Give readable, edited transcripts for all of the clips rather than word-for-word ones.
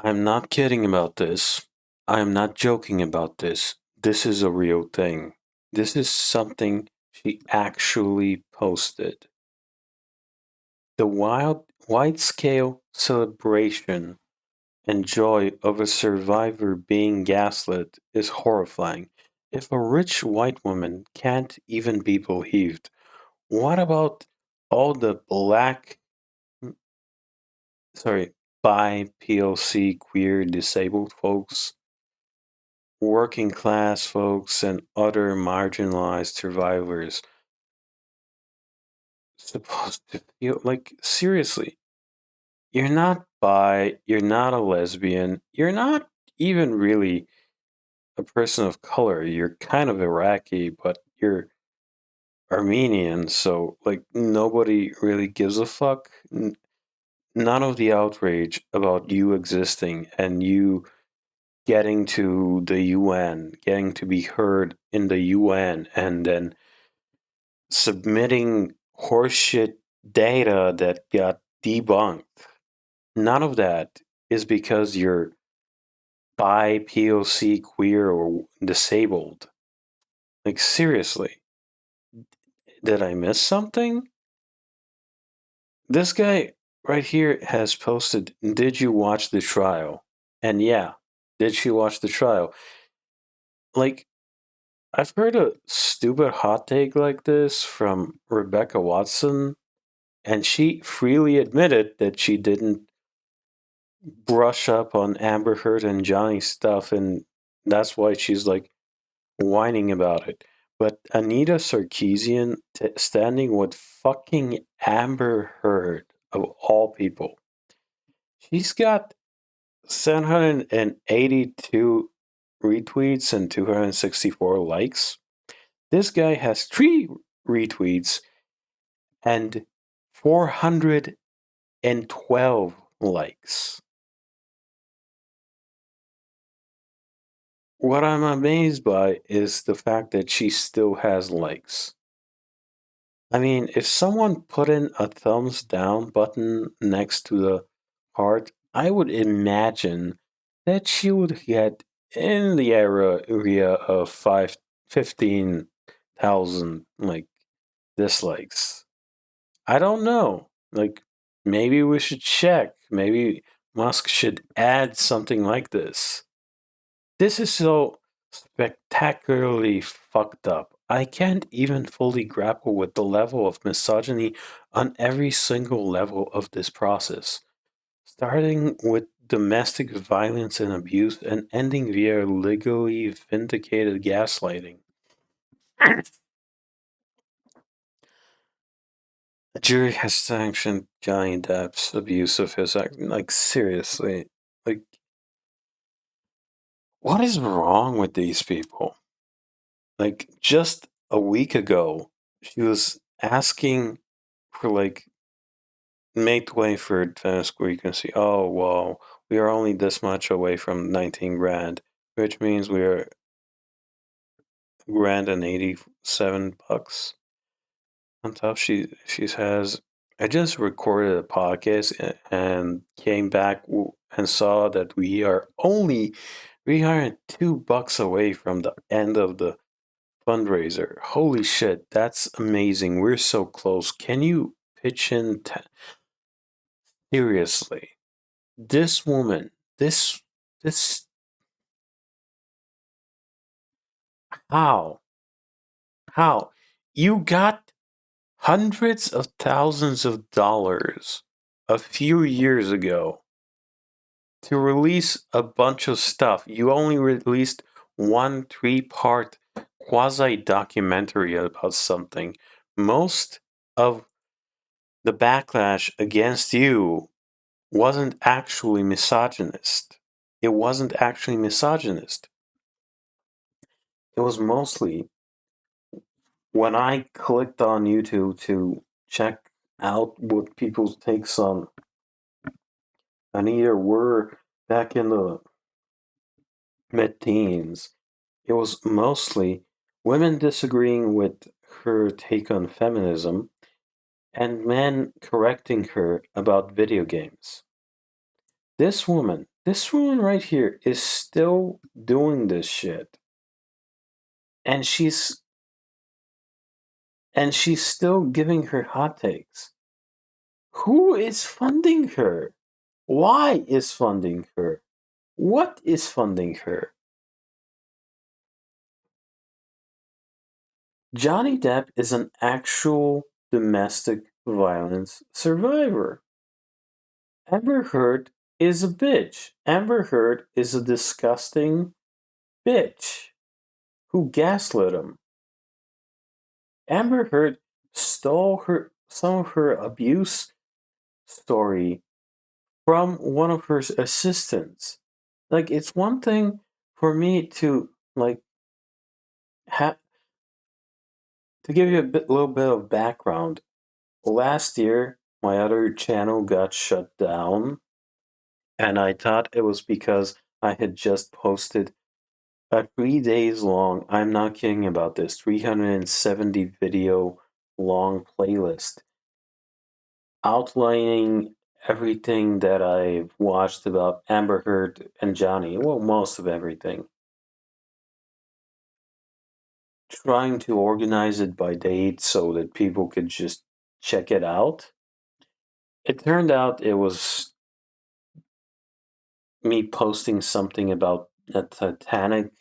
I'm not kidding about this. I'm not joking about this. This is a real thing. This is something she actually posted. The wide scale celebration and joy of a survivor being gaslit is horrifying. If a rich white woman can't even be believed, what about all the black, sorry, bi, POC, queer, disabled folks, working class folks, and other marginalized survivors supposed to feel like, seriously, you're not bi, you're not a lesbian, you're not even really a person of color. You're kind of Iraqi, but you're Armenian, so like nobody really gives a fuck. None of the outrage about you existing and you getting to the UN, getting to be heard in the UN, and then submitting horseshit data that got debunked. None of that is because you're bi, POC, queer, or disabled. Like, seriously, did I miss something? This guy right here has posted, "Did you watch the trial?" And yeah, did she watch the trial? Like, I've heard a stupid hot take like this from Rebecca Watson, and she freely admitted that she didn't brush up on Amber Heard and Johnny stuff, and that's why she's like whining about it. But Anita Sarkeesian standing with fucking Amber Heard, of all people, she's got 782 retweets and 264 likes. This guy has 3 retweets and 412 likes. What I'm amazed by is the fact that she still has likes. I mean, if someone put in a thumbs down button next to the heart, I would imagine that she would get in the area of 15,000 like dislikes. I don't know. Like, maybe we should check. Maybe Musk should add something like this. This is so spectacularly fucked up. I can't even fully grapple with the level of misogyny on every single level of this process, starting with domestic violence and abuse and ending via legally vindicated gaslighting. The jury has sanctioned Johnny Depp's abuse of his act. Like, seriously. Like, what is wrong with these people? Like, just a week ago, she was asking for, like, make way for advanced frequency. Oh, well, we are only this much away from 19 grand, which means we are grand and 87 bucks. On top, she has. I just recorded a podcast and came back and saw that we are only 302 bucks away from the end of the fundraiser. Holy shit, that's amazing. We're so close. Can you pitch in? Seriously, this woman, this, how? How? You got hundreds of thousands of dollars a few years ago to release a bunch of stuff. You only released one 3-part quasi documentary about something. Most of the backlash against you wasn't actually misogynist. It wasn't actually misogynist. It was mostly when I clicked on YouTube to check out what people's takes on Anita were back in the mid teens. It was mostly women disagreeing with her take on feminism and men correcting her about video games. This woman right here is still doing this shit. And she's still giving her hot takes. Who is funding her? Why is funding her? What is funding her? Johnny Depp is an actual domestic violence survivor. Amber Heard is a bitch. Amber Heard is a disgusting bitch who gaslit him. Amber Heard stole some of her abuse story from one of her assistants. Like, it's one thing for me to like have to give you little bit of background. Last year, my other channel got shut down, and I thought it was because I had just posted a 3 days long, I'm not kidding about this, 370 video long playlist outlining everything that I've watched about Amber Heard and Johnny. Well, most of everything. Trying to organize it by date so that people could just check it out. It turned out it was me posting something about a Titanic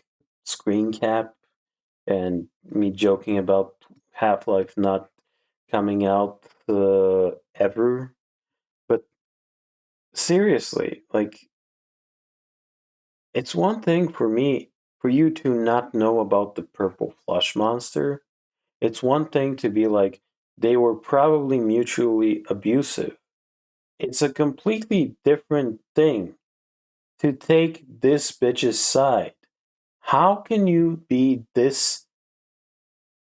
screen cap and me joking about Half-Life not coming out ever. But seriously, like, it's one thing for you to not know about the purple flush monster. It's one thing to be like, they were probably mutually abusive. It's a completely different thing to take this bitch's side. How can you be this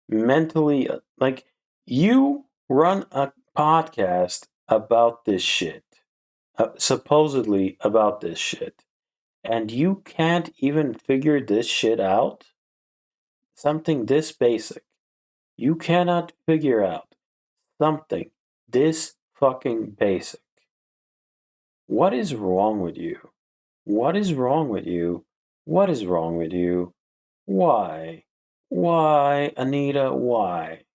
mentally like, you run a podcast about this shit, supposedly about this shit, and you can't even figure this shit out? Something this basic. You cannot figure out something this fucking basic. What is wrong with you? What is wrong with you? What is wrong with you? Why? Why, Anita? Why?